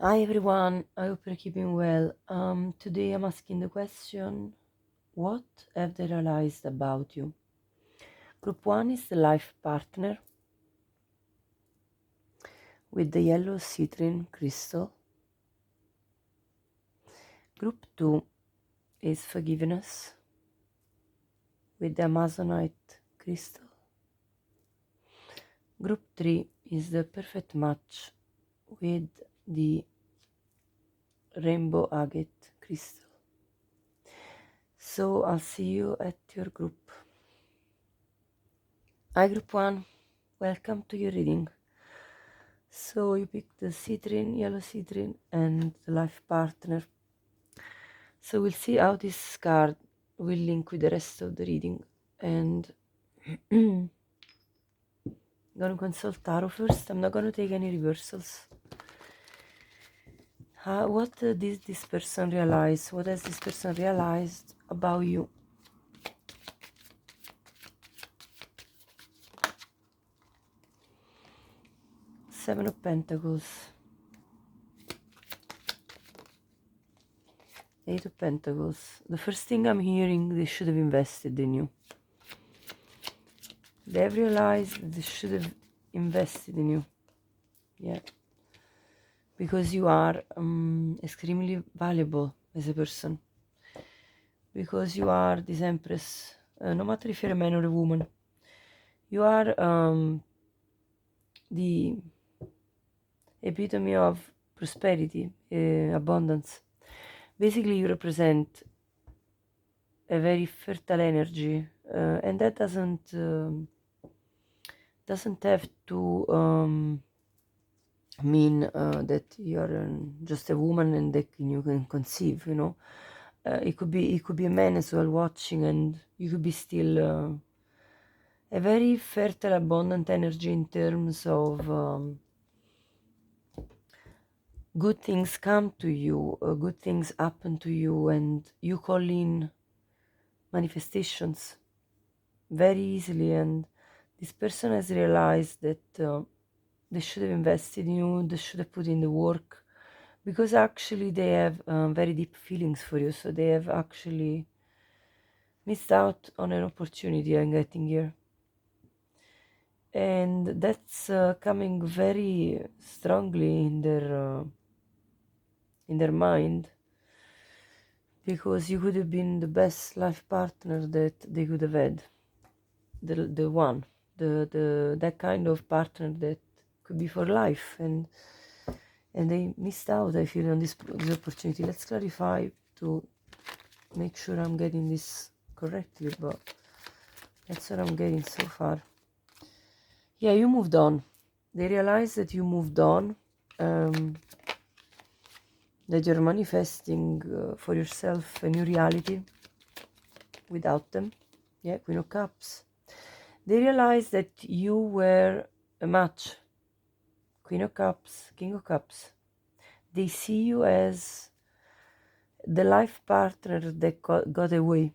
Hi everyone, I hope you're keeping well. Today I'm asking the question, what have they realized about you? Group 1 is the life partner with the yellow citrine crystal. Group 2 is forgiveness with the amazonite crystal. Group 3 is the perfect match with the rainbow agate crystal. So I'll see you at your group. Hi Group 1, welcome to your reading. So you pick the citrine, yellow citrine, and the life partner. So we'll see how this card will link with the rest of the reading. And I'm gonna consult tarot first. I'm not gonna take any reversals. What did this person realize? What has this person realized about you? Seven of Pentacles. Eight of Pentacles. The first thing I'm hearing, they should have invested in you. They've realized they should have invested in you. Yeah. Because you are extremely valuable as a person. Because you are this Empress. No matter if you're a man or a woman. You are the epitome of prosperity, abundance. Basically, you represent a very fertile energy, and that doesn't have to mean that you're just a woman and that you can conceive. You know, it could be a man as well watching, and you could be still a very fertile, abundant energy in terms of good things come to you, good things happen to you, and you call in manifestations very easily. And this person has realized that they should have invested in you, they should have put in the work, because actually they have very deep feelings for you. So they have actually missed out on an opportunity I'm getting here. And that's coming very strongly in their mind, because you could have been the best life partner that they could have had, the one, that kind of partner that could be for life, and they missed out, I feel, on this opportunity. Let's clarify to make sure I'm getting this correctly, but that's what I'm getting so far. Yeah, you moved on. They realize that you moved on, that you're manifesting for yourself a new reality without them. Yeah, Queen of Cups. They realize that you were a match. Queen of Cups, King of Cups. They see you as the life partner that got away.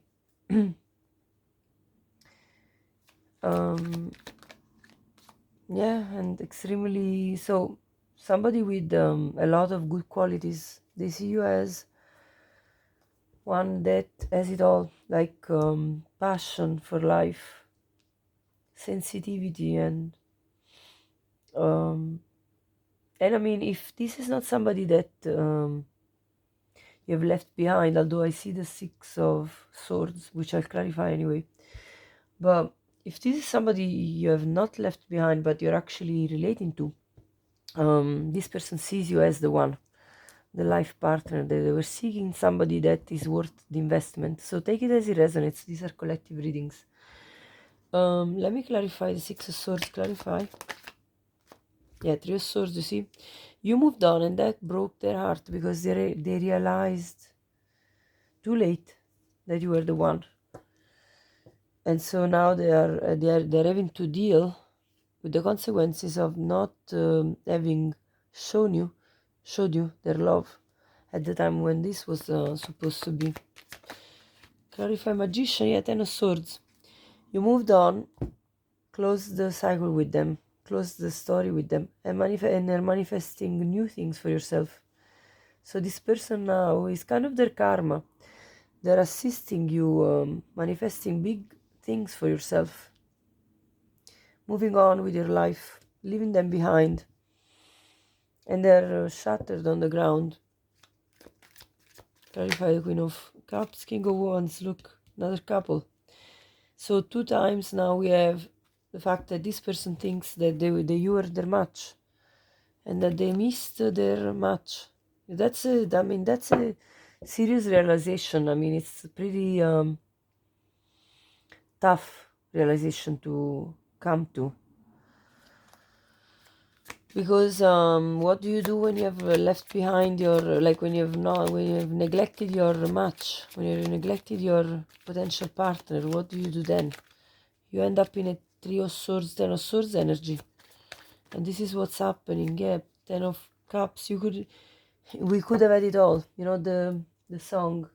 Yeah, and extremely so. Somebody with a lot of good qualities. They see you as one that has it all, like passion for life, sensitivity, and I mean, if this is not somebody that you have left behind, although I see the Six of Swords, which I'll clarify anyway, but if this is somebody you have not left behind but you're actually relating to, this person sees you as the one, the life partner. They were seeking somebody that is worth the investment. So take it as it resonates. These are collective readings. Let me clarify the Six of Swords. Clarify. Yeah, Three of Swords. You see, you moved on, and that broke their heart because they realized too late that you were the one, and so now they're having to deal with the consequences of not having showed you their love at the time when this was supposed to be. Clarify. Magician. Yeah, Ten of Swords. You moved on, close the cycle with them, close the story with them, and they're manifesting new things for yourself. So this person now is kind of their karma. They're assisting you, manifesting big things for yourself, moving on with your life, leaving them behind, and they're shattered on the ground. Clarify the Queen of Cups, King of Wands. Look, another couple. So 2 times now we have the fact that this person thinks that you were their match, and that they missed their match. That's a serious realization. I mean, it's pretty tough realization to come to. Because what do you do when you have left behind your, like when you have neglected your match, when you've neglected your potential partner? What do you do then? You end up in a 3 of Swords, 10 of Swords energy, and this is what's happening. Yeah, 10 of Cups. We could have had it all. You know the song.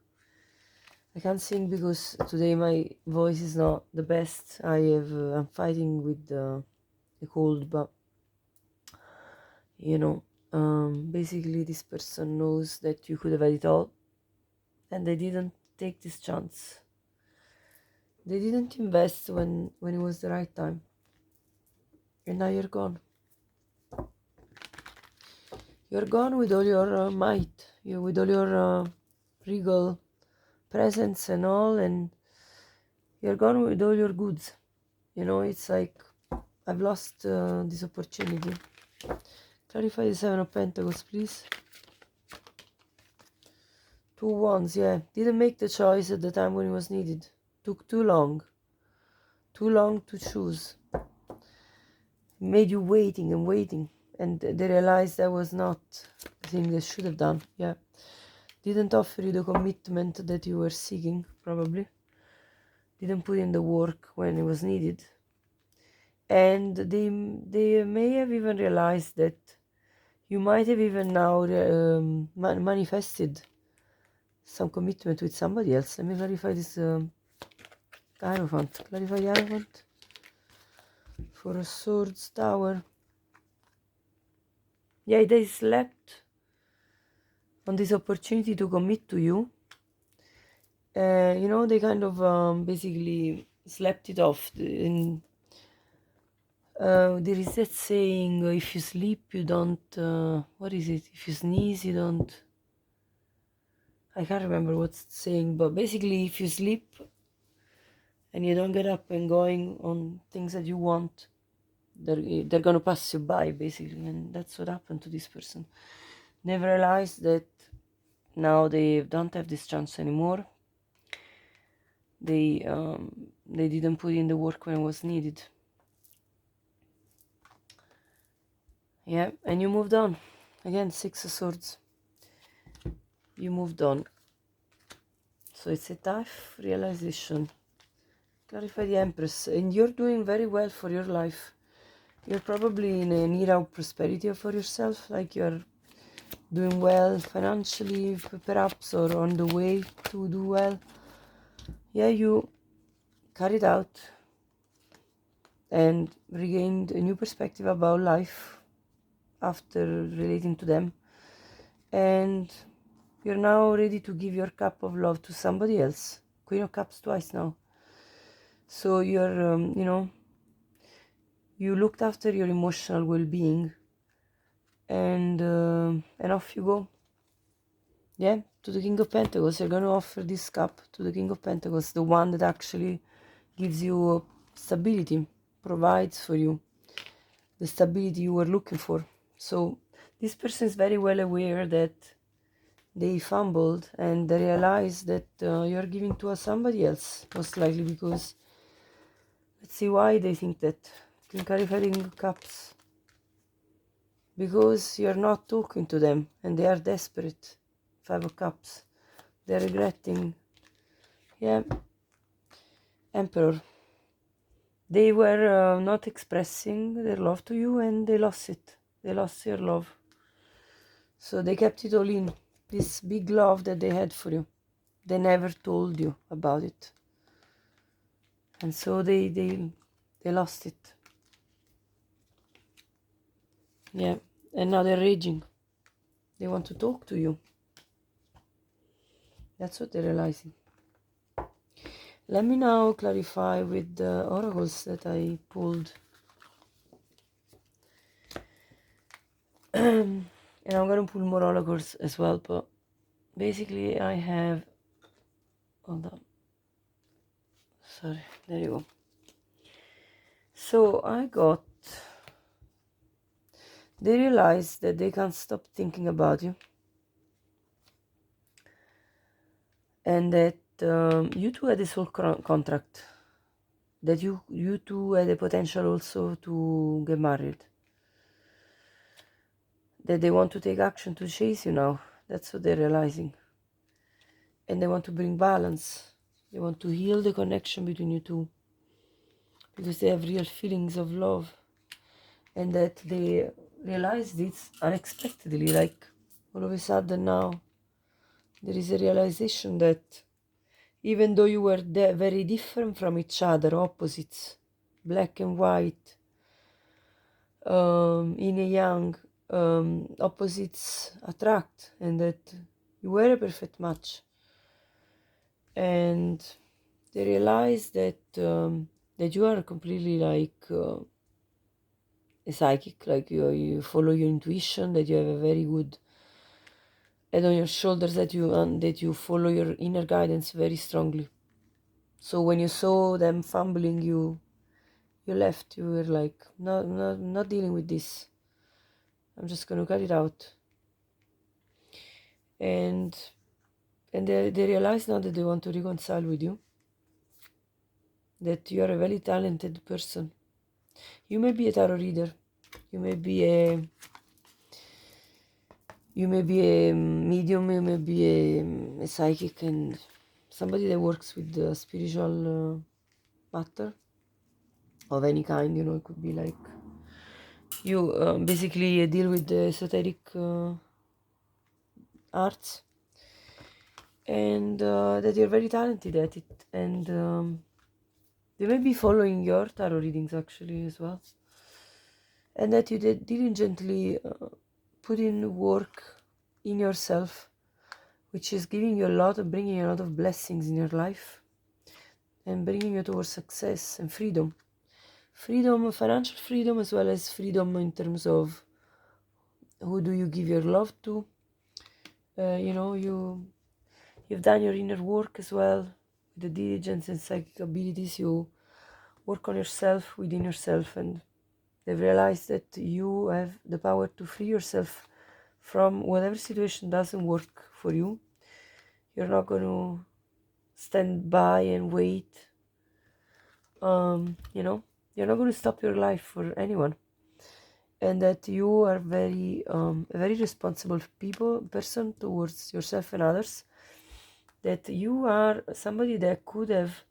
I can't sing because today my voice is not the best. I'm fighting with the cold, but you know, basically this person knows that you could have had it all, and they didn't take this chance. They didn't invest when it was the right time, and now you're gone. You're gone with all your might, with all your regal presence and all, and you're gone with all your goods. You know, it's like, I've lost this opportunity. Clarify the 7 of Pentacles, please. 2 Wands, yeah. Didn't make the choice at the time when it was needed. Took too long. Too long to choose. Made you waiting and waiting. And they realized that was not the thing they should have done. Yeah. Didn't offer you the commitment that you were seeking, probably. Didn't put in the work when it was needed. And they may have even realized that you might have even now manifested some commitment with somebody else. Let me clarify this Hierophant. Clarify Hierophant. 4 of Swords, Tower. Yeah, they slept on this opportunity to commit to you. You know, they kind of basically slept it off. There is that saying, if you sleep, you don't... what is it? If you sneeze, you don't... I can't remember what's the saying, but basically, if you sleep and you don't get up and going on things that you want, they're gonna pass you by, basically. And that's what happened to this person. Never realized that now they don't have this chance anymore. They didn't put in the work when it was needed. Yeah, and you moved on. Again, 6 of Swords. You moved on. So it's a tough realization. Clarify the Empress. And you're doing very well for your life. You're probably in an era of prosperity for yourself, like you're doing well financially, perhaps, or on the way to do well. Yeah, you carried out and regained a new perspective about life after relating to them, and you're now ready to give your cup of love to somebody else. Queen of Cups twice now. So you're you know, you looked after your emotional well-being, and off you go. Yeah, to the King of Pentacles. You're going to offer this cup to the King of Pentacles, the one that actually gives you stability, provides for you the stability you were looking for. So this person is very well aware that they fumbled, and they realize that you're giving to somebody else, most likely, because let's see why they think that. King Carrying Cups. Because you're not talking to them, and they are desperate. 5 of Cups. They're regretting. Yeah. Emperor. They were not expressing their love to you, and they lost it. They lost your love. So they kept it all in. This big love that they had for you. They never told you about it. And so they lost it. Yeah. And now they're raging. They want to talk to you. That's what they're realizing. Let me now clarify with the oracles that I pulled. And I'm going to pull more oracles as well, but basically I have... Hold on. Sorry, there you go. So I got... They realize that they can't stop thinking about you. And that you two had this whole contract. That you two had the potential also to get married. That they want to take action to chase you now. That's what they're realizing. And they want to bring balance. They want to heal the connection between you two. Because they have real feelings of love. And that they realize this unexpectedly. Like all of a sudden now, there is a realization that even though you were very different from each other, opposites, black and white, yin and yang, opposites attract, and that you were a perfect match. And they realize that that you are completely like a psychic, like you follow your intuition, that you have a very good head on your shoulders, that you follow your inner guidance very strongly. So when you saw them fumbling, you left. You were like, no, not dealing with this. I'm just gonna cut it out. And they realize now that they want to reconcile with you. That you are a very talented person. You may be a tarot reader. You may be a medium. You may be a psychic, and somebody that works with the spiritual matter of any kind. You know, it could be like you basically deal with the esoteric arts, and that you're very talented at it, and they may be following your tarot readings actually as well, and that you diligently put in work in yourself, which is giving you bringing you a lot of blessings in your life, and bringing you towards success and freedom, financial freedom, as well as freedom in terms of who do you give your love to. You know, you've done your inner work as well. With the diligence and psychic abilities, you work on yourself, within yourself, and they've realized that you have the power to free yourself from whatever situation doesn't work for you. You're not going to stand by and wait. You know, you're not going to stop your life for anyone. And that you are a very responsible person towards yourself and others. That you are somebody that could have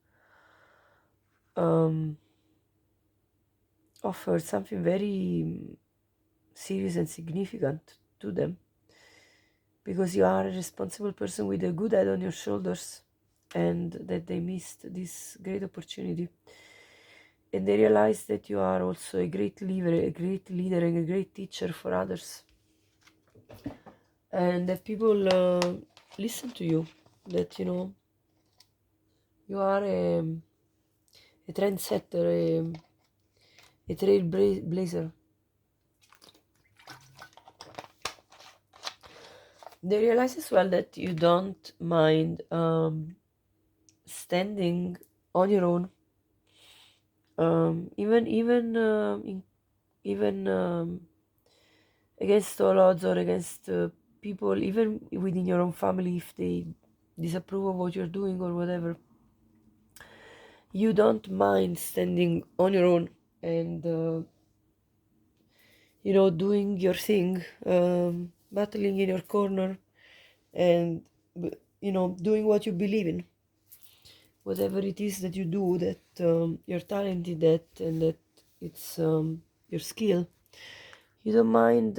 offered something very serious and significant to them, because you are a responsible person with a good head on your shoulders, and that they missed this great opportunity. And they realize that you are also a great leader, and a great teacher for others, and that people listen to you, that, you know, you are a trendsetter, a trailblazer. They realize as well that you don't mind standing on your own, even against all odds, or against people, even within your own family, if they disapprove of what you're doing or whatever. You don't mind standing on your own and you know, doing your thing, battling in your corner, and, you know, doing what you believe in, whatever it is that you do, that you're talented at, and that it's your skill. You don't mind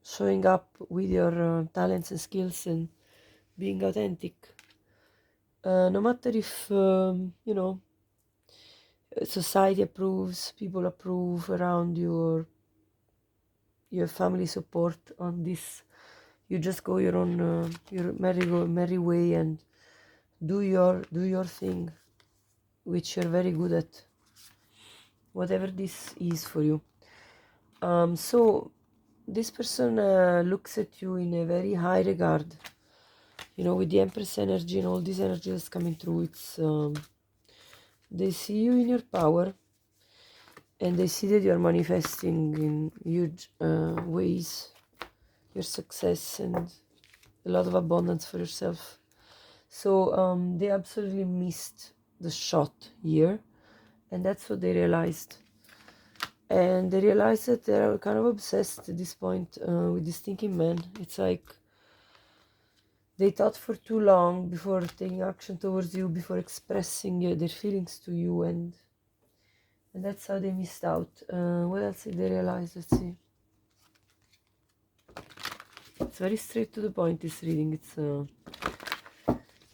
showing up with your talents and skills and being authentic, no matter if you know, society approves, people approve around you, or your family support on this. You just go your own your merry way and do your thing, which you're very good at, whatever this is for you. So this person looks at you in a very high regard, you know, with the Empress energy and all these energies coming through. It's they see you in your power, and they see that you're manifesting in huge ways your success and a lot of abundance for yourself. So they absolutely missed the shot here, and that's what they realized. And they realized that they're kind of obsessed at this point with this thinking man. It's like they thought for too long before taking action towards you, before expressing their feelings to you, and that's how they missed out. What else did they realize? Let's see. It's very straight to the point, this reading. It's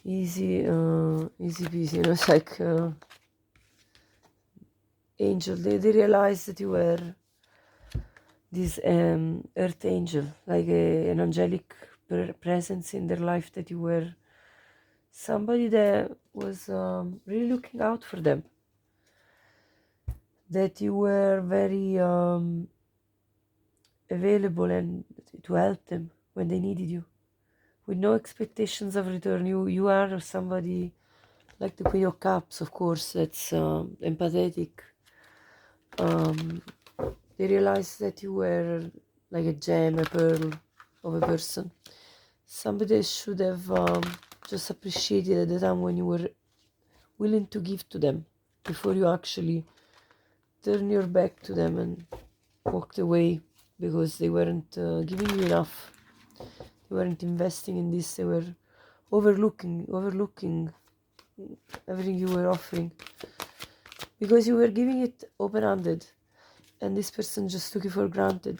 easy peasy, you know. It's like angel. They realized that you were this earth angel, like an angelic presence in their life, that you were somebody that was really looking out for them, that you were very available and to help them when they needed you, with no expectations of return. You are somebody like the Queen of Cups, of course, that's empathetic. They realized that you were like a gem, a pearl of a person, somebody that should have just appreciated at the time when you were willing to give to them, before you actually turn your back to them and walked away because they weren't giving you enough. They weren't investing in this. They were overlooking everything you were offering, because you were giving it open-handed, and this person just took it for granted.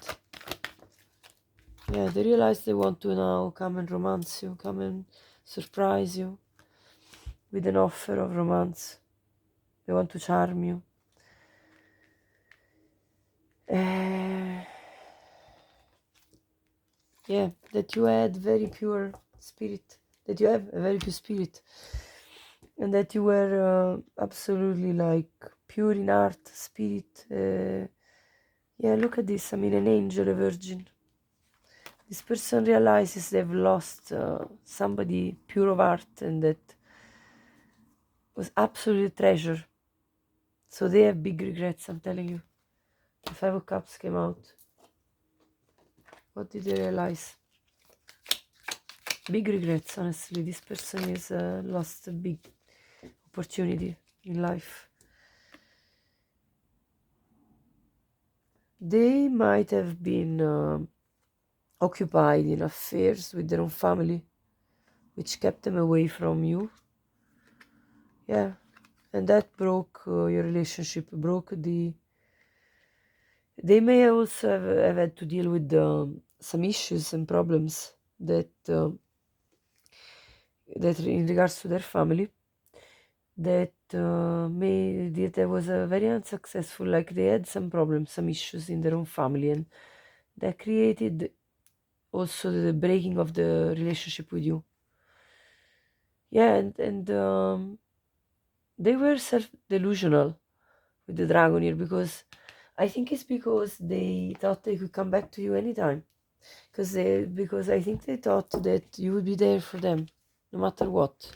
Yeah, they realized they want to now come and romance you, come and surprise you with an offer of romance. They want to charm you. Yeah, that you had very pure spirit, that you have a very pure spirit, and that you were absolutely like pure in heart, spirit. Yeah, look at this. I mean, an angel, a virgin. This person realizes they've lost somebody pure of heart, and that was absolutely treasure. So they have big regrets, I'm telling you. The Five of Cups came out. What did they realize? Big regrets, honestly. This person has lost a big opportunity in life. They might have been occupied in affairs with their own family, which kept them away from you. Yeah, and that broke your relationship, broke the... They may also have had to deal with some issues and problems that in regards to their family, that that was a very unsuccessful, like they had some problems, some issues in their own family, and that created also the breaking of the relationship with you. Yeah, and they were self-delusional with the dragon here, because I think it's because they thought they could come back to you anytime. Because I think they thought that you would be there for them, no matter what,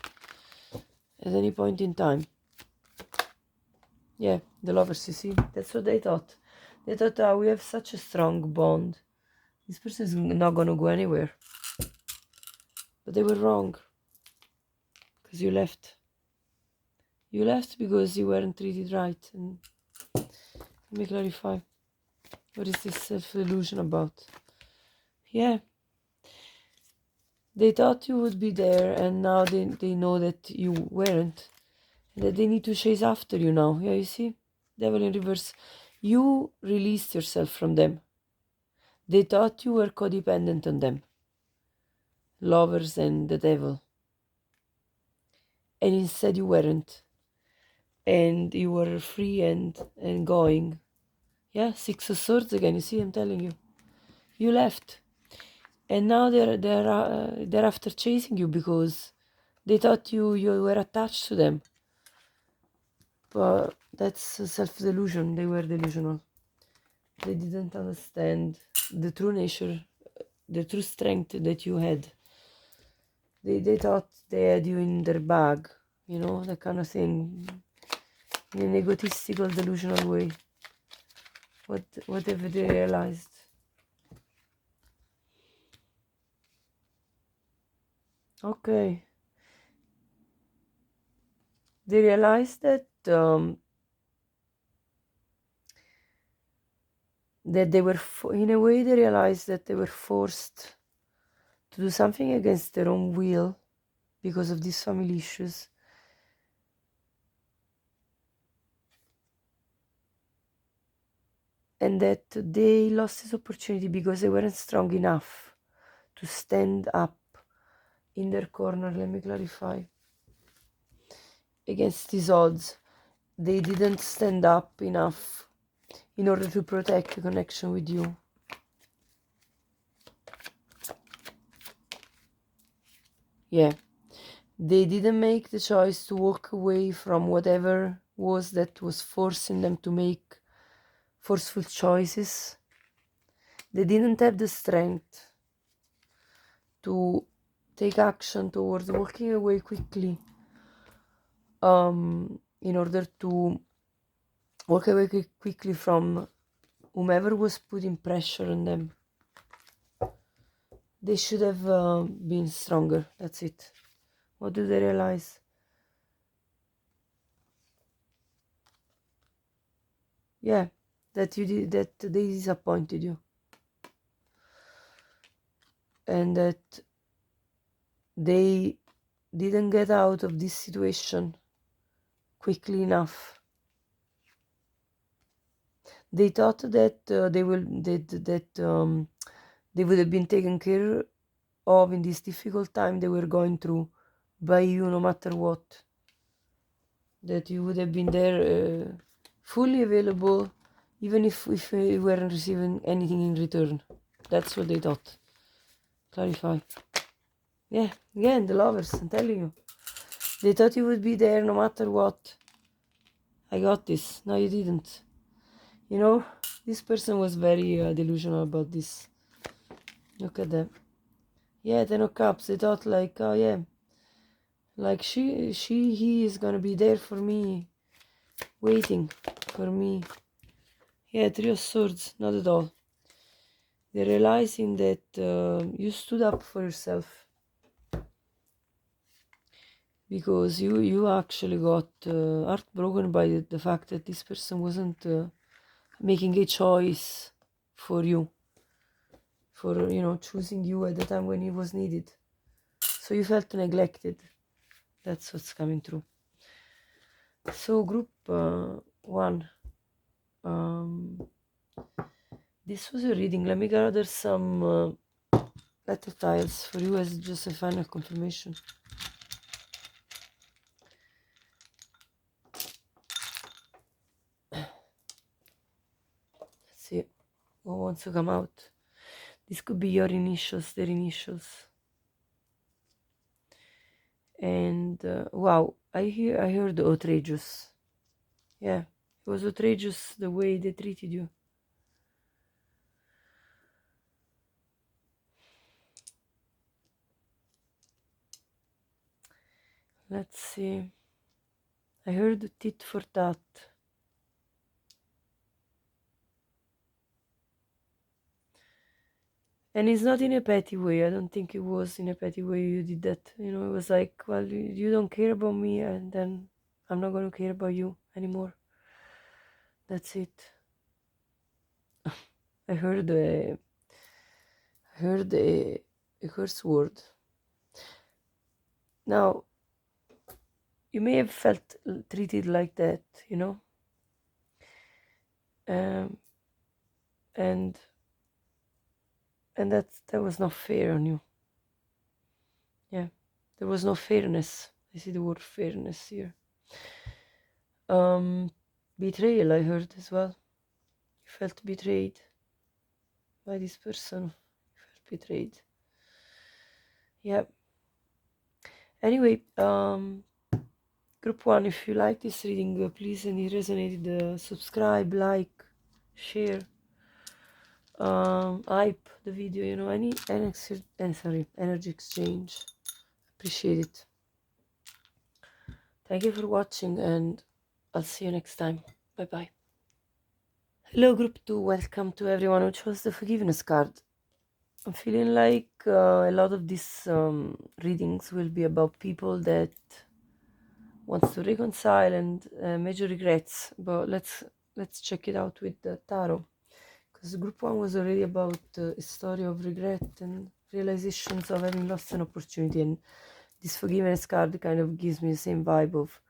at any point in time. Yeah, the lovers, you see, that's what they thought. They thought, we have such a strong bond. This person is not gonna go anywhere. But they were wrong. Because you left. You left because you weren't treated right. And let me clarify. What is this self-illusion about? Yeah. They thought you would be there, and now they know that you weren't. And that they need to chase after you now. Yeah, you see? Devil in reverse. You released yourself from them. They thought you were codependent on them. Lovers and the devil. And instead you weren't. And you were free and going. Yeah, Six of Swords again. You see, I'm telling you. You left. and now they're after chasing you because they thought you were attached to them. But that's a self-delusion. They were delusional. They didn't understand the true nature, the true strength that you had. They thought they had you in their bag, you know, that kind of thing, in an egotistical, delusional way. Whatever they realized. Okay. They realized that they were, in a way, they realized that they were forced to do something against their own will because of these family issues. And that they lost this opportunity because they weren't strong enough to stand up in their corner. Let me clarify. Against these odds, they didn't stand up enough in order to protect the connection with you. Yeah. They didn't make the choice to walk away from whatever was that was forcing them to make forceful choices. They didn't have the strength to take action towards walking away quickly, in order to walk away quickly from whomever was putting pressure on them. They should have been stronger. That's it. What do they realize? Yeah, that they disappointed you, and that they didn't get out of this situation quickly enough. They thought that they would have been taken care of in this difficult time they were going through by you, no matter what. That you would have been there, fully available, even if you weren't receiving anything in return. That's what they thought. Clarify. Yeah, again, the lovers, I'm telling you. They thought you would be there no matter what. I got this. No, you didn't. You know, this person was very delusional about this. Look at them. Yeah, Ten of Cups. They thought like, oh yeah, like he is gonna be there for me, waiting for me. Yeah, Three of Swords. Not at all. They're realizing that you stood up for yourself. Because you actually got heartbroken by the fact that this person wasn't making a choice for you, for choosing you at the time when it was needed. So you felt neglected. That's what's coming through. So group 1, this was your reading. Let me gather some letter tiles for you as just a final confirmation. Let's see what wants to come out. This could be your initials, their initials. And wow, I heard outrageous. Yeah, it was outrageous the way they treated you. Let's see. I heard tit for tat. And it's not in a petty way. I don't think it was in a petty way you did that. It was like, well, you don't care about me, and then I'm not going to care about you anymore. That's it. I heard a curse word. Now, you may have felt treated like that, and that was not fair on you. Yeah, there was no fairness. I see the word fairness here. Betrayal, I heard as well. You felt betrayed by this person. You felt betrayed. Yeah. Anyway, group 1, if you like this reading, please, and it resonated, subscribe, like, share, hype the video, you know, any energy exchange. Appreciate it. Thank you for watching, and I'll see you next time. Bye bye. Hello, group 2. Welcome to everyone who chose the forgiveness card. I'm feeling like a lot of these readings will be about people that wants to reconcile and major regrets, but let's check it out with the tarot, because group 1 was already about a story of regret and realizations of having lost an opportunity, and this forgiveness card kind of gives me the same vibe of,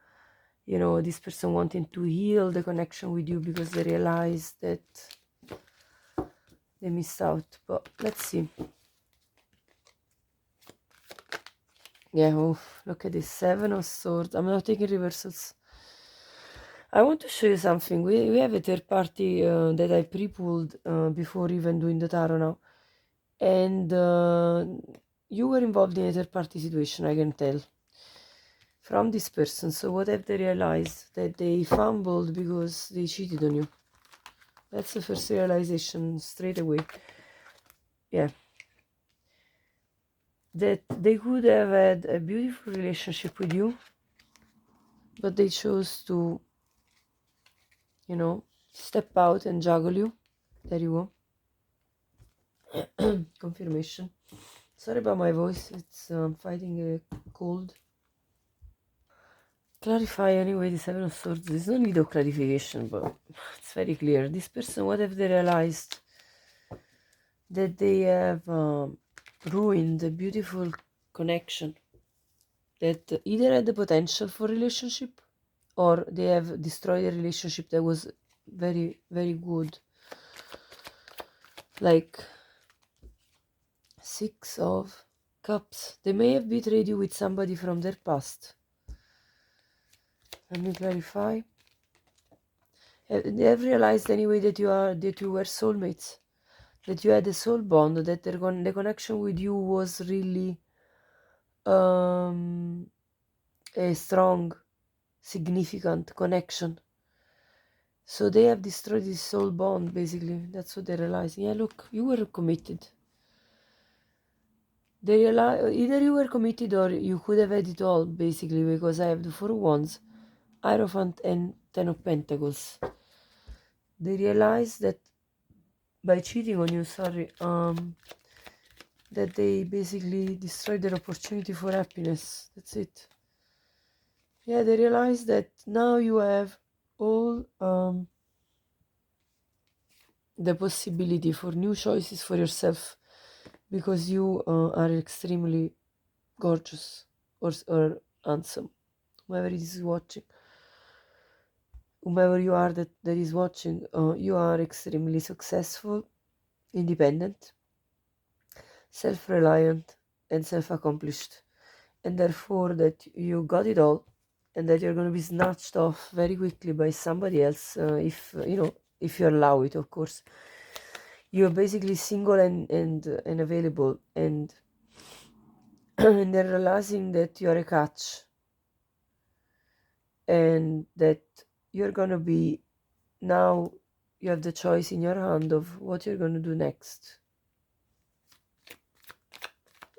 you know, this person wanting to heal the connection with you because they realize that they missed out. But let's see. Yeah, oh, look at this 7 of Swords. I'm not taking reversals. I want to show you something. We have a third party that I pre-pulled before even doing the tarot now. And you were involved in a third party situation, I can tell, from this person. So what have they realized? That they fumbled because they cheated on you. That's the first realization straight away. Yeah. That they could have had a beautiful relationship with you, but they chose to, you know, step out and juggle you. There you go. Confirmation. Sorry about my voice, it's fighting a cold. Clarify anyway the 7 of Swords. There's no need of clarification, but it's very clear. This person, what have they realized? That they have ruined a beautiful connection that either had the potential for relationship, or they have destroyed a relationship that was very, very good. Like 6 of Cups. They may have betrayed you with somebody from their past. Let me clarify. They have realized anyway that you were soulmates, that you had a soul bond, that the connection with you was really a strong, significant connection. So they have destroyed this soul bond, basically. That's what they realized. Yeah, look, you were committed. They realize either you were committed or you could have had it all, basically, because I have the 4 of Wands, Hierophant, and 10 of Pentacles. They realized that by cheating on you, that they basically destroyed their opportunity for happiness. That's it. Yeah, they realized that now you have all the possibility for new choices for yourself, because you are extremely gorgeous or handsome, whoever is watching. Whomever you are that is watching, you are extremely successful, independent, self-reliant, and self-accomplished, and therefore that you got it all, and that you're going to be snatched off very quickly by somebody else, if you know, if you allow it, of course. You're basically single and available, and and they're realizing that you're a catch, and that you're going to be, now you have the choice in your hand of what you're going to do next,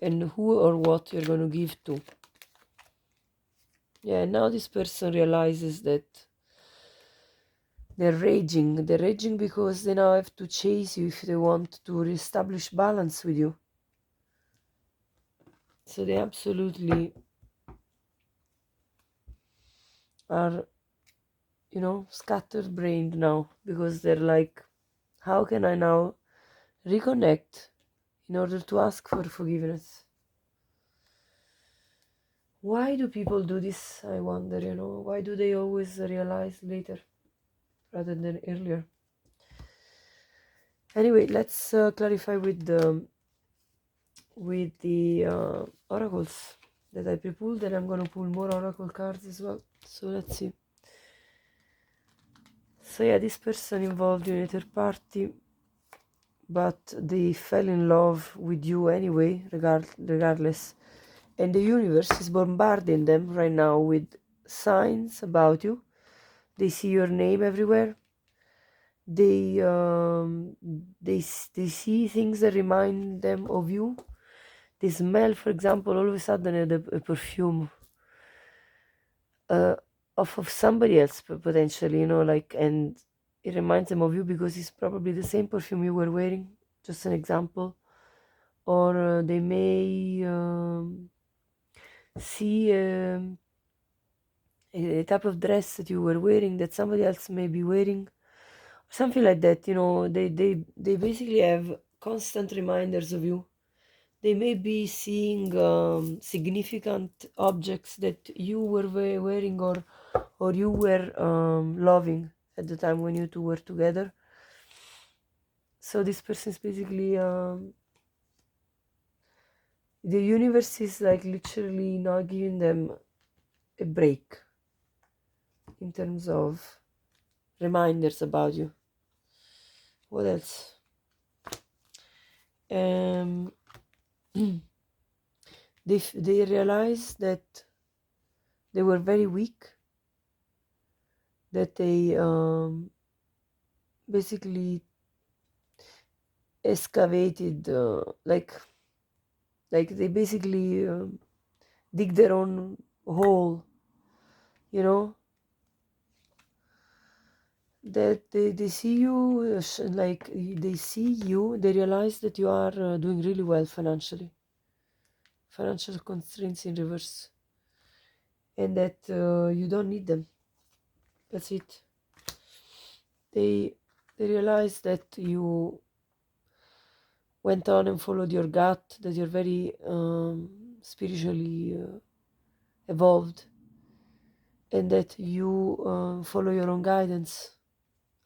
and who or what you're going to give to. Yeah, now this person realizes that they're raging because they now have to chase you if they want to reestablish balance with you. So they absolutely are, you know, scatterbrained now, because they're like, how can I now reconnect in order to ask for forgiveness? Why do people do this, I wonder, you know? Why do they always realize later rather than earlier? Anyway, let's clarify with the oracles that I pre-pulled, and I'm going to pull more oracle cards as well. So let's see. So yeah, this person involved in a third party but they fell in love with you anyway, regardless. And the universe is bombarding them right now with signs about you. They see your name everywhere. They see things that remind them of you. They smell, for example, all of a sudden a perfume of somebody else potentially, like, and it reminds them of you because it's probably the same perfume you were wearing. Just an example. Or they may see a type of dress that you were wearing that somebody else may be wearing, something like that. They basically have constant reminders of you. They may be seeing significant objects that you were wearing, or you were loving at the time when you two were together. So this person is basically the universe is like literally not giving them a break in terms of reminders about you. What else? They realized that they were very weak, that they basically excavated, like they basically dig their own hole, that they see you, like they see you, they realize that you are doing really well financially, financial constraints in reverse, and that you don't need them. That's it. They realize that you went on and followed your gut, that you're very spiritually evolved, and that you follow your own guidance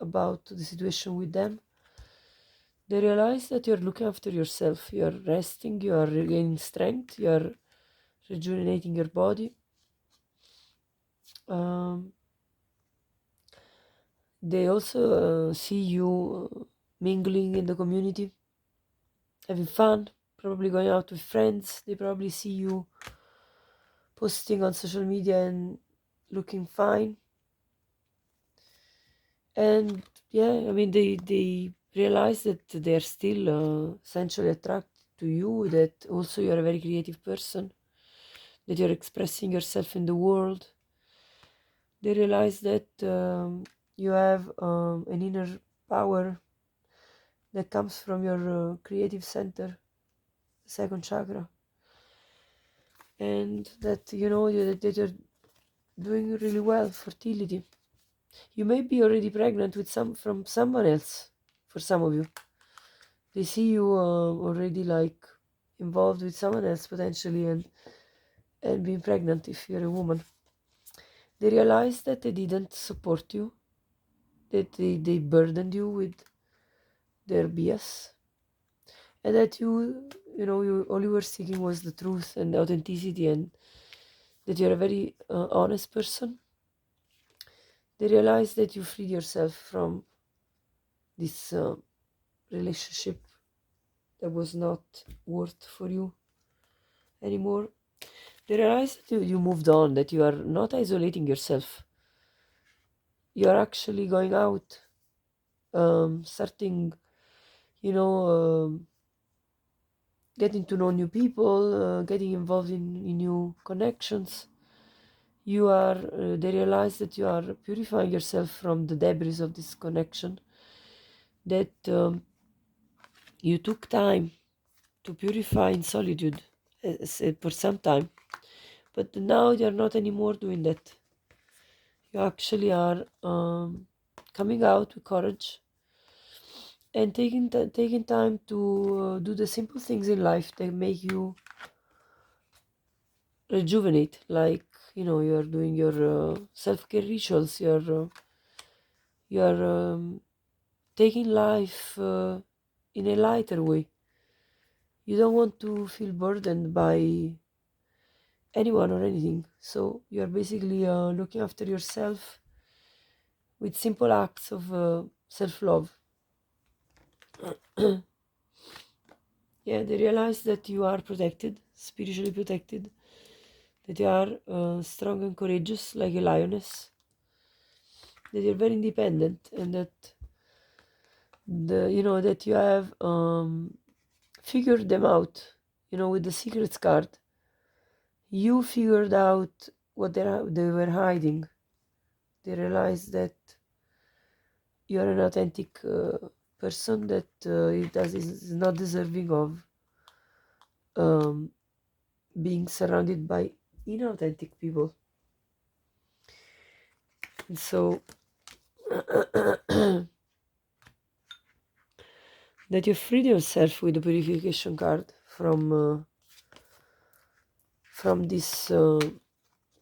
about the situation with them. They realize that you're looking after yourself, you're resting, you are regaining strength, you're rejuvenating your body. They also see you mingling in the community, having fun, probably going out with friends. They probably see you posting on social media and looking fine. And yeah, I mean, they realize that they're still essentially attracted to you, that also you're a very creative person, that you're expressing yourself in the world. They realize that you have an inner power that comes from your creative center, second chakra, and that that you're doing really well. Fertility. You may be already pregnant with from someone else. For some of you, they see you already like involved with someone else potentially, and being pregnant if you're a woman. They realize that they didn't support you, that they burdened you with their BS, and that you all you were seeking was the truth and the authenticity, and that you're a very honest person. They realize that you freed yourself from this relationship that was not worth for you anymore. They realize that you moved on, that you are not isolating yourself. You are actually going out, starting, getting to know new people, getting involved in new connections. They realize that you are purifying yourself from the debris of this connection, that you took time to purify in solitude for some time, but now you're not anymore doing that. You actually are coming out with courage and taking time to do the simple things in life that make you rejuvenate, like you're doing your self-care rituals, you're taking life in a lighter way. You don't want to feel burdened by anyone or anything, so you're basically looking after yourself with simple acts of self-love. Yeah, they realize that you are protected, spiritually protected, that you are strong and courageous like a lioness, that you're very independent, and that that you have figured them out. With the secrets card, you figured out what they were hiding. They realized that you are an authentic person that is not deserving of being surrounded by inauthentic people. And so that you freed yourself with the purification card from this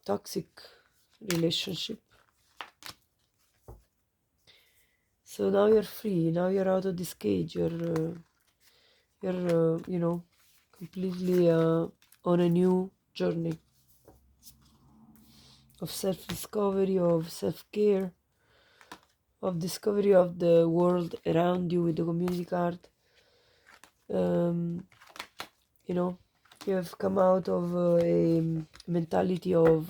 toxic relationship. So now you're free. Now you're out of this cage. You're completely on a new journey of self-discovery, of self-care, of discovery of the world around you with the community card. You have come out of a mentality of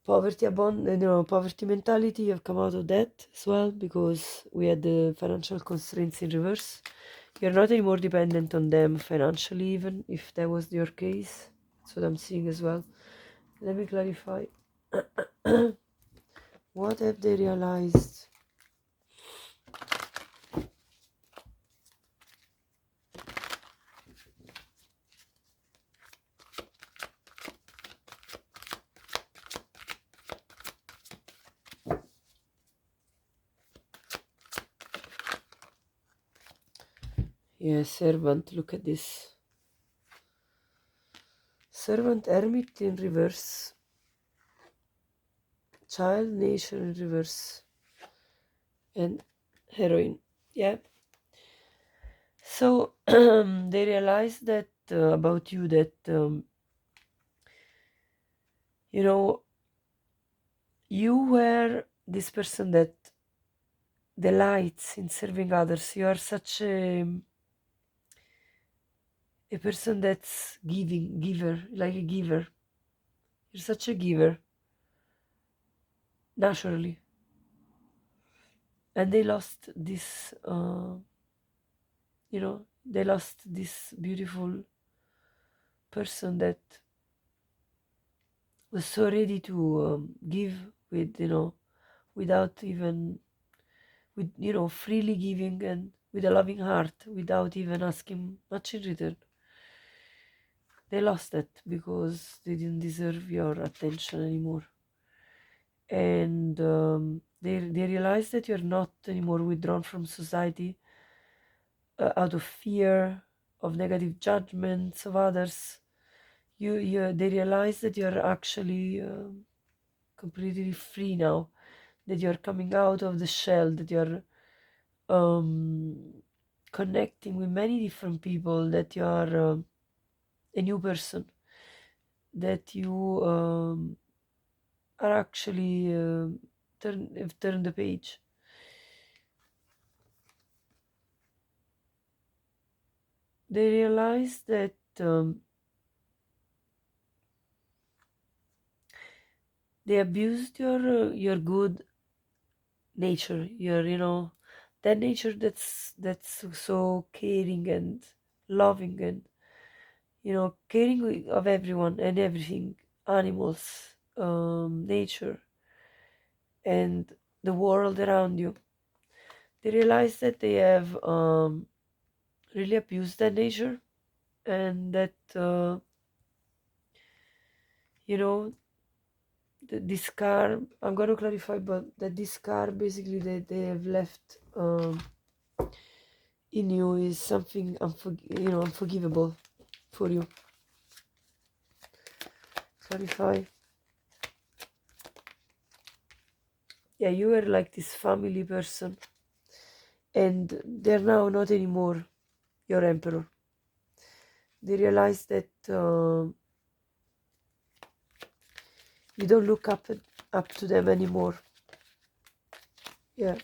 poverty poverty mentality. You have come out of that as well, because we had the financial constraints in reverse. You're not anymore dependent on them financially, even if that was your case. That's what I'm seeing as well. Let me clarify. What have they realized? Yeah, servant, look at this. Servant, hermit in reverse. Child, nature in reverse. And heroine. Yeah. So they realized that about you, that you were this person that delights in serving others. You are such a person that's giver, like a giver. You're such a giver, naturally. And they lost this, they lost this beautiful person that was so ready to give with, without even, with, freely giving and with a loving heart, without even asking much in return. They lost that because they didn't deserve your attention anymore. And they realize that you're not anymore withdrawn from society out of fear of negative judgments of others. They realize that you're actually completely free now, that you're coming out of the shell, that you're connecting with many different people, that you are a new person, that you are actually have turned the page. They realize that they abused your good nature, your that nature that's so caring and loving and caring of everyone and everything, animals, nature, and the world around you. They realize that they have really abused that nature, and that you know this car, I'm going to clarify, but that this car basically that they have left in you is something unforgivable for you. Clarify. Yeah, you were like this family person, and they're now not anymore your emperor. They realize that you don't look up to them anymore. Yeah,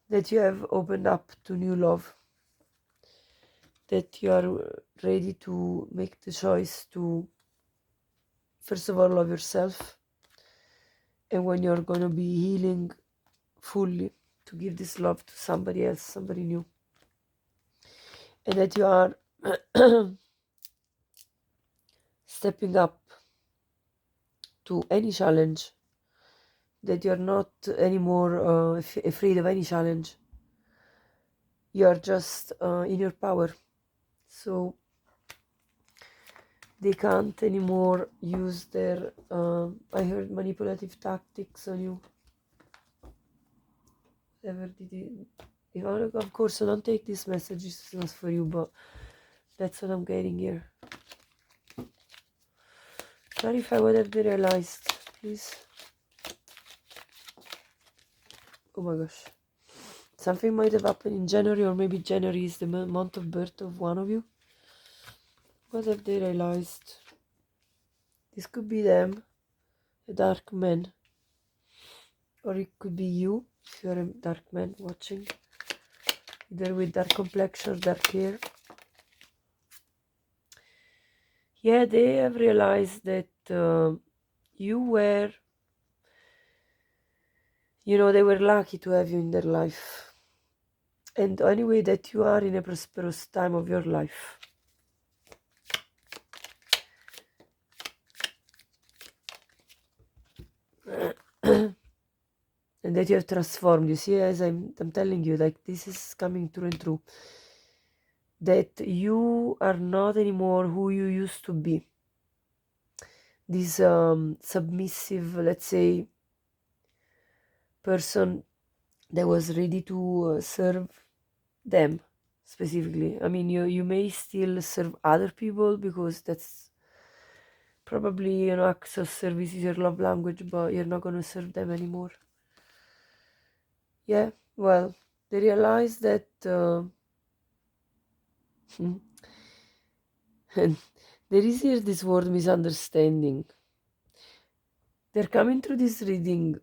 that you have opened up to new love. that you are ready to make the choice to, first of all, love yourself, and when you're going to be healing fully, to give this love to somebody else, somebody new, and that you are stepping up to any challenge, that you're not anymore afraid of any challenge. You are just in your power, so they can't anymore use their I heard manipulative tactics on you. Whatever did it, of course, so don't take this message, it's not for you, but that's what I'm getting here. Clarify what have they realized, please. Oh my gosh. Something might have happened in January, or maybe January is the month of birth of one of you. What have they realized? This could be them, a dark man. Or it could be you, if you're a dark man watching. Either with dark complexion or dark hair. Yeah, they have realized that you were, they were lucky to have you in their life. And anyway, that you are in a prosperous time of your life. And that you have transformed. You see, as I'm telling you, like, this is coming true and true. That you are not anymore who you used to be. This submissive, let's say, person that was ready to serve them specifically. I mean, you may still serve other people, because that's probably, acts of service is your love language, but you're not going to serve them anymore. Yeah, well, they realize that and there is here this word misunderstanding. They're coming through this reading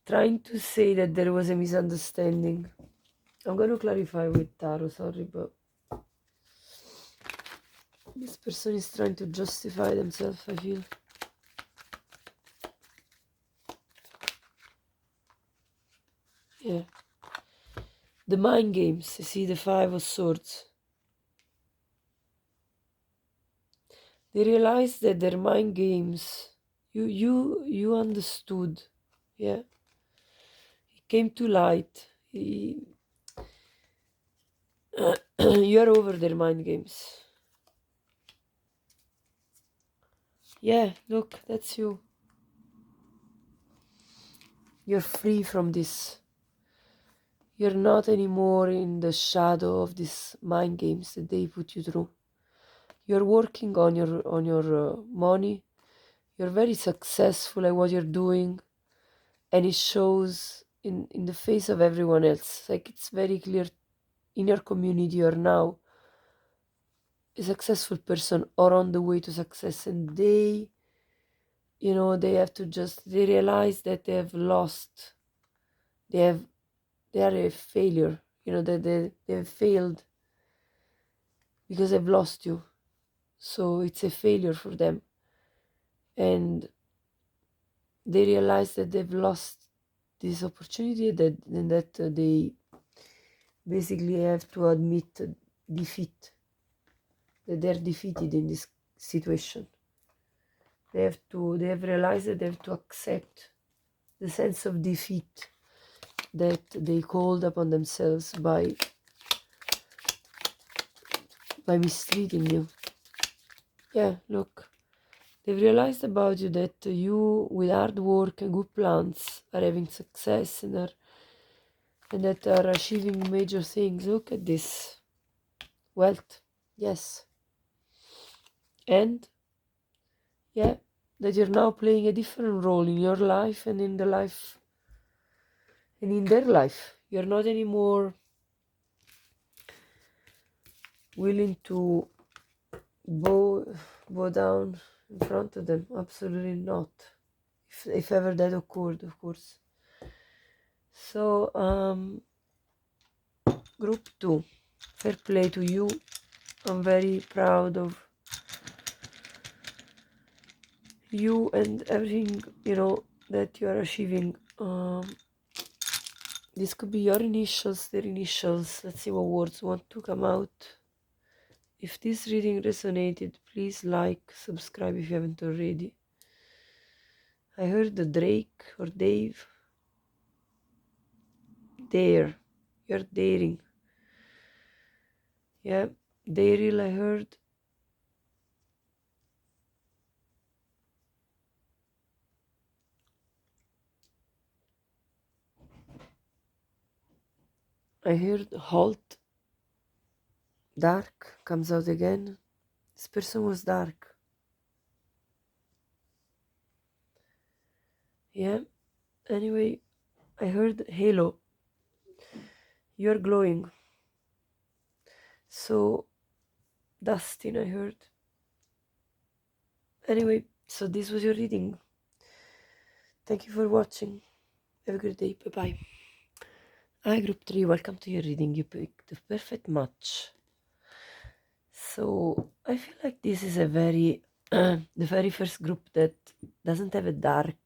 trying to say that there was a misunderstanding. I'm going to clarify with Tarot, sorry, but this person is trying to justify themselves, I feel. Yeah. The mind games. You see the Five of Swords. They realized that their mind games, you understood. Yeah. It came to light. You're over their mind games. Yeah, look, that's you. You're free from this. You're not anymore in the shadow of these mind games that they put you through. You're working on your money. You're very successful at what you're doing, and it shows in the face of everyone else. Like, it's very clear in your community you're now a successful person or on the way to success, and they they realize that they have lost. They are a failure. That they have failed because they've lost you. So it's a failure for them. And they realize that they've lost this opportunity, that they basically have to admit defeat, that they're defeated in this situation. They have realized that they have to accept the sense of defeat that they called upon themselves by mistreating you. Yeah, look. They've realized about you that you, with hard work and good plans, are having success and that are achieving major things. Look at this. Wealth. Yes. And, yeah, that you're now playing a different role in your life and in the life and in their life. You're not anymore willing to bow down in front of them. Absolutely not. If ever that occurred, of course. So, group 2. Fair play to you. I'm very proud of you and everything, you know, that you are achieving. This could be your initials, their initials. Let's see what words want to come out. If this reading resonated, please like, subscribe if you haven't already. I heard the Drake or Dave. Dare. You're daring. Yeah, Daryl, I heard. I heard halt. Dark comes out again. This person was dark. Yeah. Anyway, I heard halo. You're glowing. So, Dustin, I heard. Anyway, so this was your reading. Thank you for watching. Have a good day. Bye-bye. Hi, Group 3. Welcome to your reading. You picked the perfect match. So, I feel like this is a very... the very first group that doesn't have a dark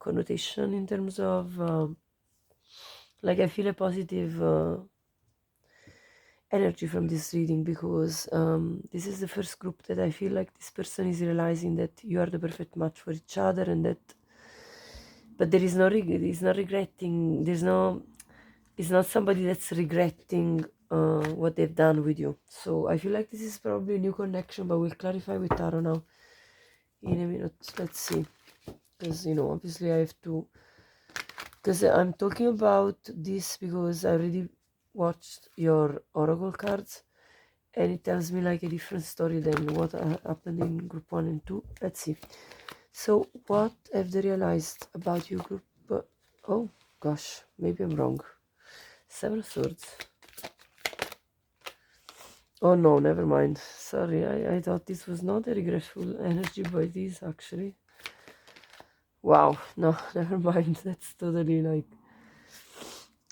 connotation in terms of... like, I feel a positive... energy from this reading, because this is the first group that I feel like this person is realizing that you are the perfect match for each other, and that, but there is no he's not regretting, it's not somebody that's regretting what they've done with you. So I feel like this is probably a new connection, but we'll clarify with Taro now in a minute. Let's see, because, you know, obviously I have to, because I'm talking about this because I already watched your oracle cards, and it tells me like a different story than what happened in group 1 and 2. Let's see. So what have they realized about you, group? Oh gosh, maybe I'm wrong. 7 of Swords. Oh no, never mind. Sorry, I thought this was not a regretful energy, but it is actually. Wow, no, never mind. That's totally like...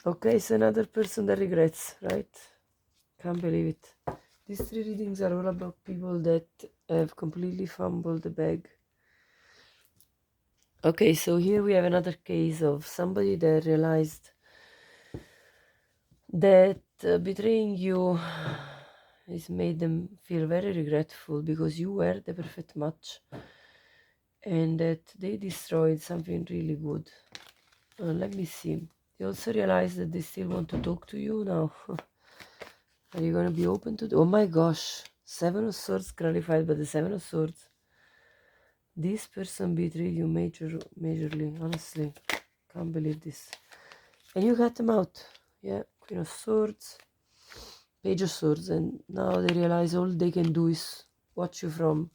Okay, so another person that regrets, right? Can't believe it. These 3 readings are all about people that have completely fumbled the bag. Okay, so here we have another case of somebody that realized that betraying you has made them feel very regretful, because you were the perfect match, and that they destroyed something really good. Let me see. They also realize that they still want to talk to you now. Are you gonna be open to... Oh my gosh, 7 of Swords clarified by the 7 of Swords. This person betrayed you majorly, honestly. Can't believe this. And you got them out. Yeah, Queen of Swords, Page of Swords, and now they realize all they can do is watch you from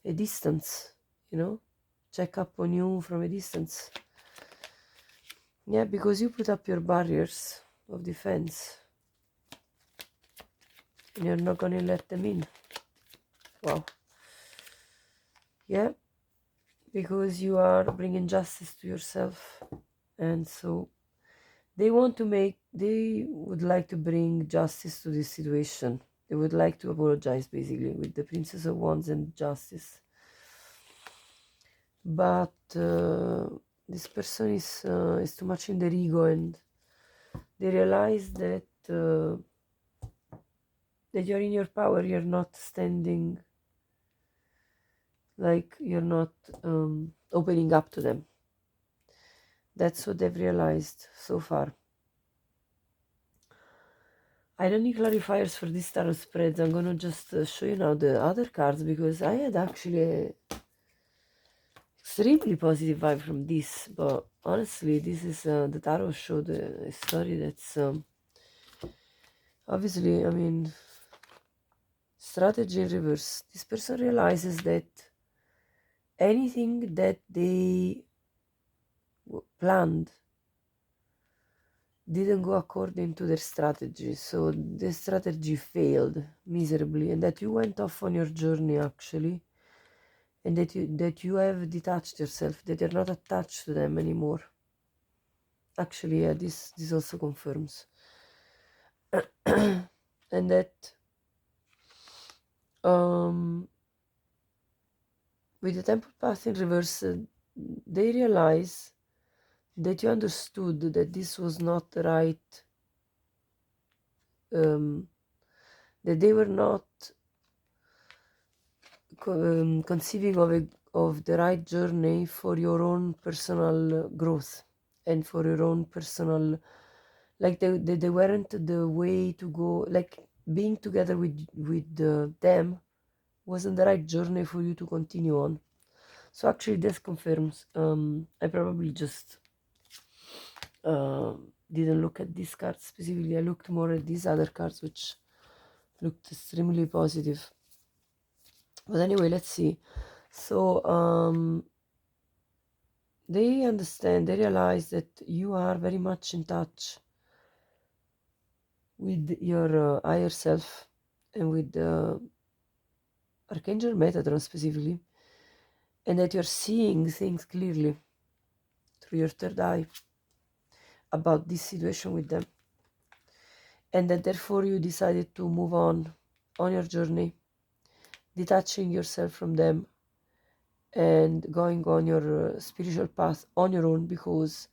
a distance, you know? Check up on you from a distance. Yeah, because you put up your barriers of defense, and you're not gonna let them in. Wow. Yeah, because you are bringing justice to yourself, and so they would like to bring justice to this situation. They would like to apologize, basically, with the Princess of Wands and Justice. But this person is too much in their ego, and they realize that that you're in your power. You're not standing, like, you're not opening up to them. That's what they've realized so far. I don't need clarifiers for these tarot spreads. I'm gonna just show you now the other cards, because I had actually a extremely positive vibe from this. But honestly, this is the tarot showed a story that's obviously, I mean, strategy in reverse. This person realizes that anything that they planned didn't go according to their strategy, so the strategy failed miserably, and that you went off on your journey actually, and that you have detached yourself, that you're not attached to them anymore. Actually, yeah, this also confirms. And that with the temple path in reverse, they realize that you understood that this was not the right, that they were not conceiving of the right journey for your own personal growth and for your own personal, like they weren't the way to go, like being together with them wasn't the right journey for you to continue on. So actually this confirms, I probably just didn't look at this card specifically. I looked more at these other cards, which looked extremely positive. But anyway, let's see. So they understand, they realize that you are very much in touch with your higher self and with Archangel Metatron specifically, and that you're seeing things clearly through your third eye about this situation with them, and that therefore you decided to move on your journey, detaching yourself from them and going on your spiritual path on your own, because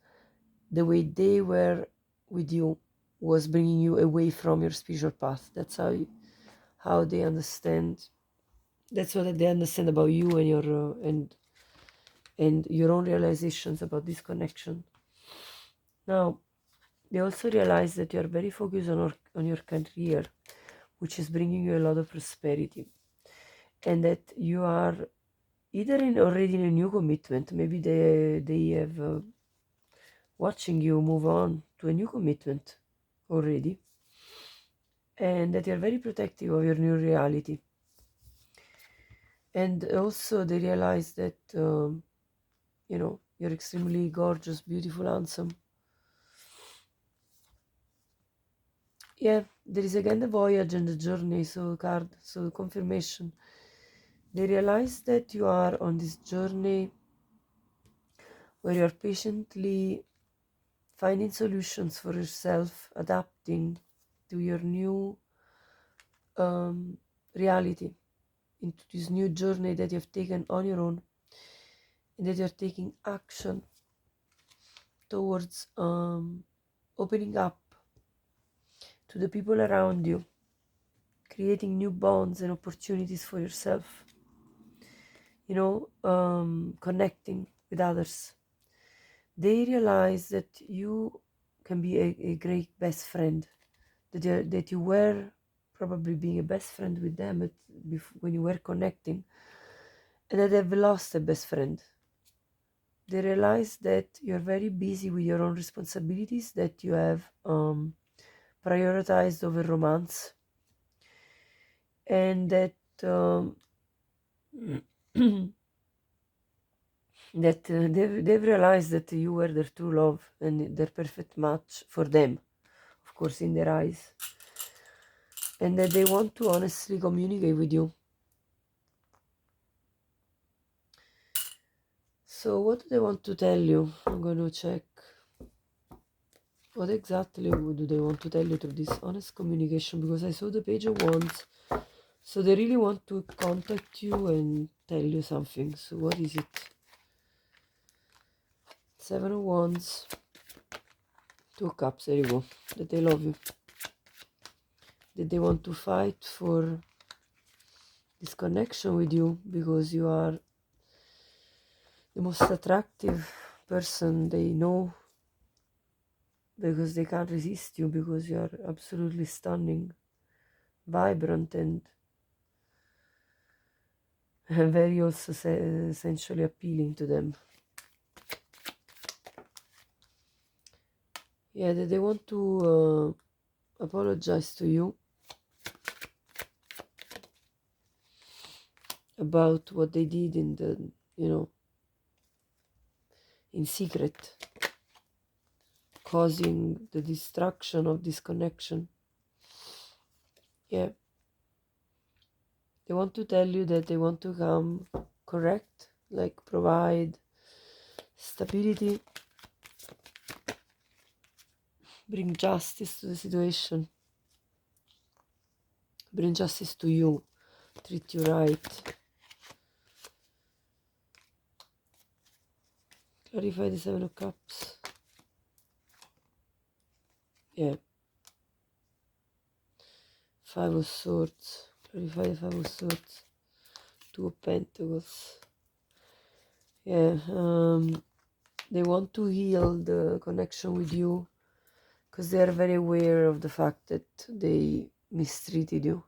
the way they were with you was bringing you away from your spiritual path. That's how they understand. That's what they understand about you and your and your own realizations about this connection. Now, they also realize that you are very focused on your career, which is bringing you a lot of prosperity, and that you are either already in a new commitment. Maybe they have watching you move on to a new commitment already, and that you're very protective of your new reality. And also they realize that you're extremely gorgeous, beautiful, handsome. Yeah, there is again the voyage and the journey, so card, so confirmation. They realize that you are on this journey where you're patiently finding solutions for yourself, adapting to your new reality, into this new journey that you've taken on your own, and that you're taking action towards opening up to the people around you, creating new bonds and opportunities for yourself, connecting with others. They realize that you can be a great best friend, that you were probably being a best friend with them when you were connecting, and that they've lost a best friend. They realize that you're very busy with your own responsibilities, that you have prioritized over romance, and that that they've realized that you were their true love and their perfect match for them, of course, in their eyes, and that they want to honestly communicate with you. So what do they want to tell you? I'm going to check. What exactly do they want to tell you through this honest communication? Because I saw the Page of Wands. So they really want to contact you and tell you something. So what is it? Seven of Wands. Two of Cups. There you go. That they love you. That they want to fight for this connection with you, because you are the most attractive person they know, because they can't resist you, because you are absolutely stunning, vibrant, and very also sensually appealing to them. Yeah, they want to apologize to you about what they did in the, in secret, causing the destruction of this connection. Yeah. They want to tell you that they want to come correct, like provide stability, bring justice to the situation. bring justice to you, treat you right. Clarify the Seven of Cups. Yeah. Five of Swords. Clarify the Five of Swords. Two of Pentacles. Yeah. They want to heal the connection with you because they are very aware of the fact that they mistreated you.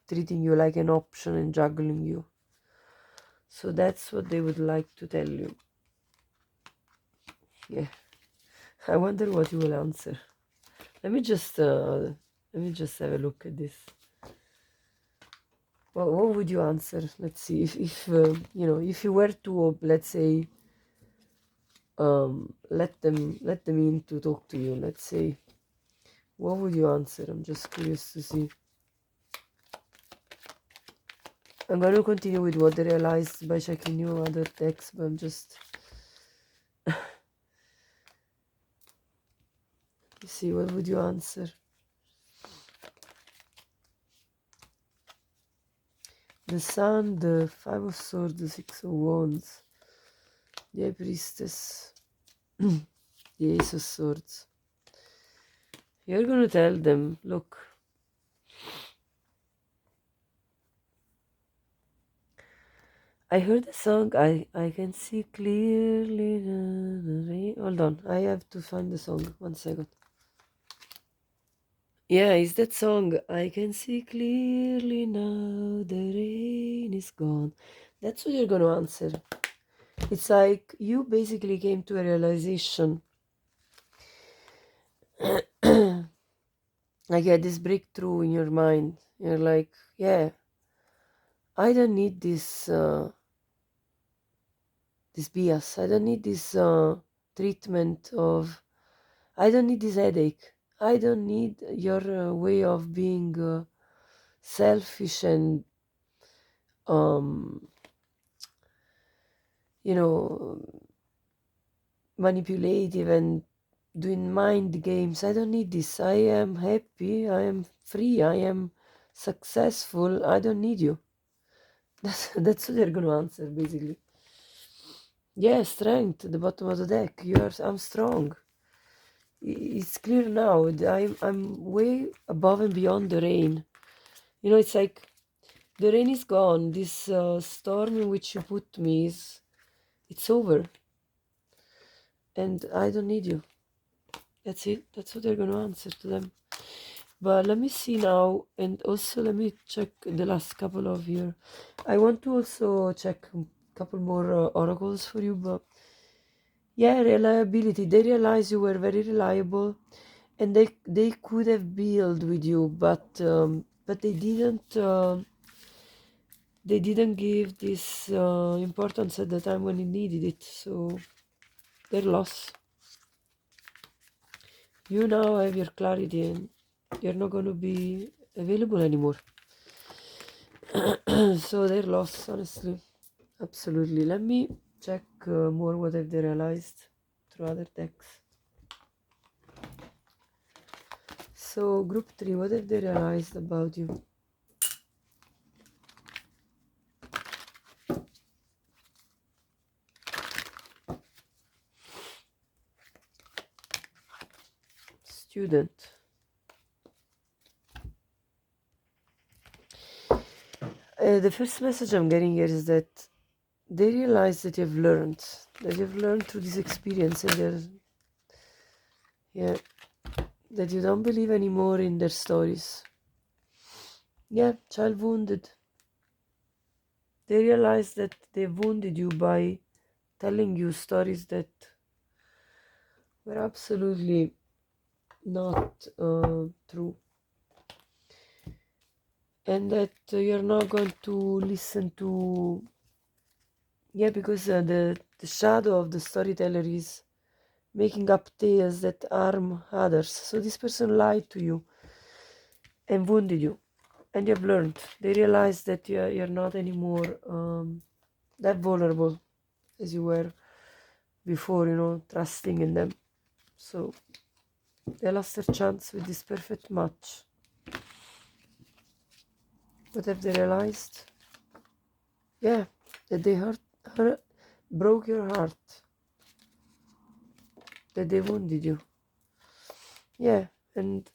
Treating you like an option and juggling you. So that's what they would like to tell you. Yeah. I wonder what you will answer. Let me just have a look at this. Well, what would you answer? Let's see. If you know, if you were to, let's say, let them in to talk to you, let's say, what would you answer? I'm just curious to see. I'm going to continue with what they realized by checking your other texts, but I'm just you see, what would you answer? The Sun, the Five of Swords, the Six of Wands, the High Priestess, the Ace of Swords. You're going to tell them, look, I heard the song, I can see clearly the rain. Hold on, I have to find the song. 1 second. Yeah, it's that song. I can see clearly now the rain is gone. That's what you're going to answer. It's like you basically came to a realization. Like you had this breakthrough in your mind. You're like, yeah, I don't need this this BS. I don't need this treatment of. I don't need this headache. I don't need your way of being selfish and you know, manipulative and doing mind games. I don't need this. I am happy. I am free. I am successful. I don't need you. That's what they're gonna answer basically. Yeah, strength. The bottom of the deck. I'm strong. It's clear now. I'm way above and beyond the rain. You know, it's like the rain is gone. This storm in which you put me it's over. And I don't need you. That's it. That's what they're going to answer to them. But let me see now. And also let me check the last couple of here. I want to also check a couple more oracles for you. But yeah, reliability. They realize you were very reliable. And they could have built with you. But they didn't. They didn't give this importance at the time when you needed it. So they're lost. You now have your clarity and you're not going to be available anymore. So they're lost, honestly. Absolutely. Let me check more what have they realized through other texts. So group 3, what have they realized about you? Student. The first message I'm getting here is that they realize that you've learned through this experience, and that you don't believe anymore in their stories. Yeah, child wounded. They realize that they wounded you by telling you stories that were absolutely not true, and that you're not going to listen to. Yeah, because the shadow of the storyteller is making up tales that harm others. So this person lied to you and wounded you, and you've learned. They realize that you're not anymore that vulnerable as you were before, trusting in them. So they lost their chance with this perfect match. What have they realized? Yeah, that they broke your heart. That they wounded you. Yeah, and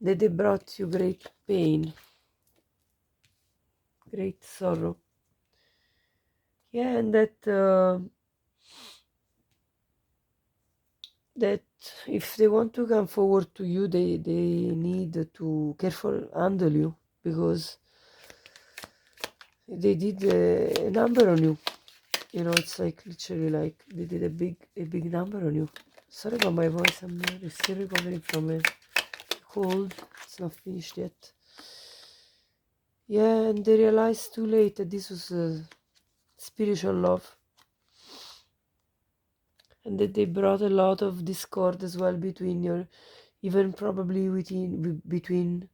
that they brought you great pain, great sorrow. Yeah, and that if they want to come forward to you, they need to careful handle you, because they did a number on you. You know, it's like literally like they did a big number on you. Sorry about my voice, I'm still recovering from a cold. It's not finished yet. Yeah, and they realized too late that this was a spiritual love, and that they brought a lot of discord as well between your, even probably between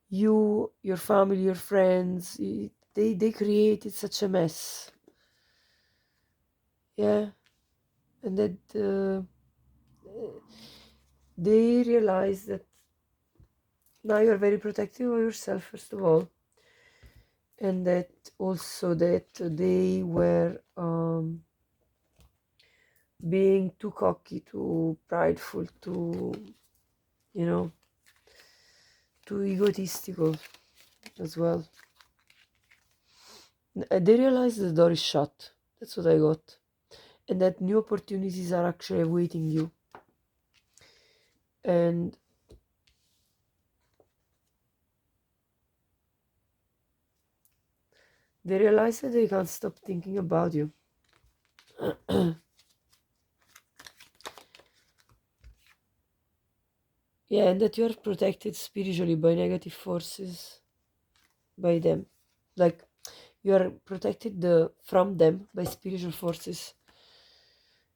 you, your family, your friends. They created such a mess. Yeah, and that they realized that now you're very protective of yourself, first of all, and that also that they were being too cocky, too prideful, too, you know, too egotistical as well. They realized the door is shut. That's what I got. And that new opportunities are actually awaiting you. And they realize that they can't stop thinking about you. Yeah, and that you are protected spiritually by negative forces, by them. Like, you are protected from them by spiritual forces.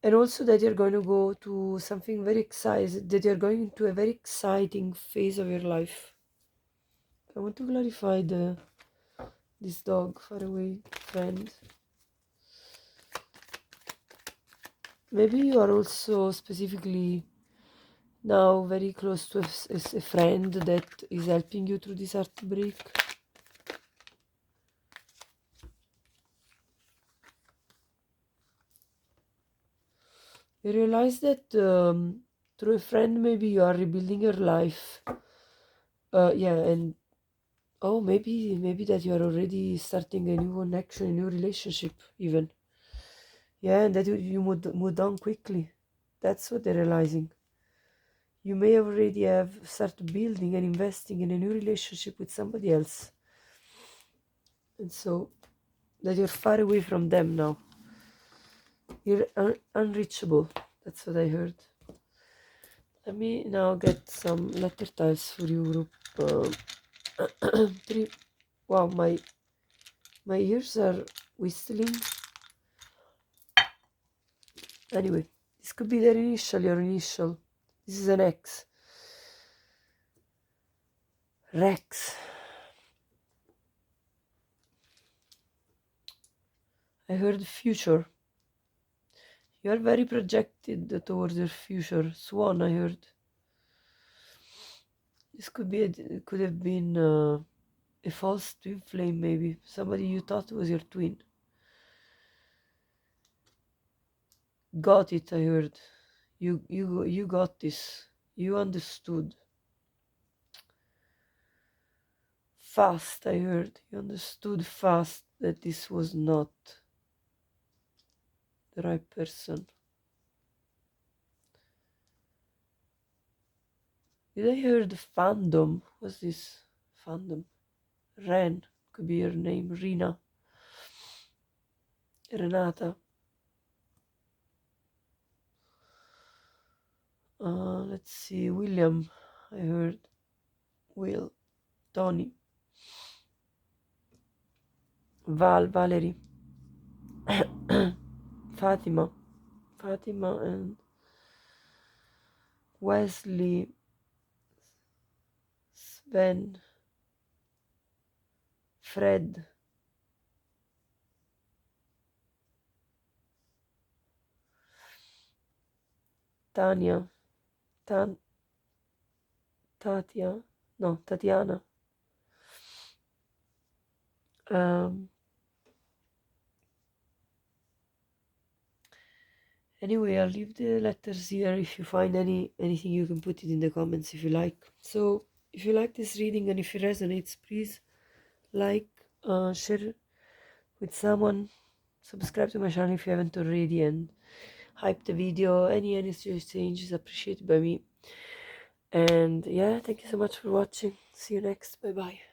And also that you're going to go to something very exciting, that you're going into a very exciting phase of your life. I want to clarify this dog, far away friend. Maybe you are also specifically now very close to a friend that is helping you through this heartbreak. You realize that through a friend maybe you are rebuilding your life. Yeah, and oh, maybe that you are already starting a new connection, a new relationship even. Yeah, and that you moved on quickly. That's what they're realizing. You may already have started building and investing in a new relationship with somebody else. And so that you're far away from them now. You're unreachable. That's what I heard. Let me now get some letter tiles for you, group. Three. Wow, my ears are whistling. Anyway, this could be their initial, your initial. This is an X. Rex. I heard future. You are very projected towards your future. Swan, I heard. This could have been a false twin flame, maybe. Somebody you thought was your twin. Got it, I heard. You got this. You understood. Fast, I heard. You understood fast that this was not the right person. Did I hear the fandom? What's this? Fandom. Ren. Could be your name. Rina. Renata. Let's see. William. I heard. Will. Tony. Valerie. Fatima. Fatima and Wesley. Sven. Fred. Tanya. Tatya. No, Tatiana. Anyway, I'll leave the letters here. If you find anything, you can put it in the comments if you like. So if you like this reading and if it resonates, please like, share with someone, subscribe to my channel if you haven't already, and hype the video. Any change is appreciated by me. And yeah, thank you so much for watching. See you next. Bye bye.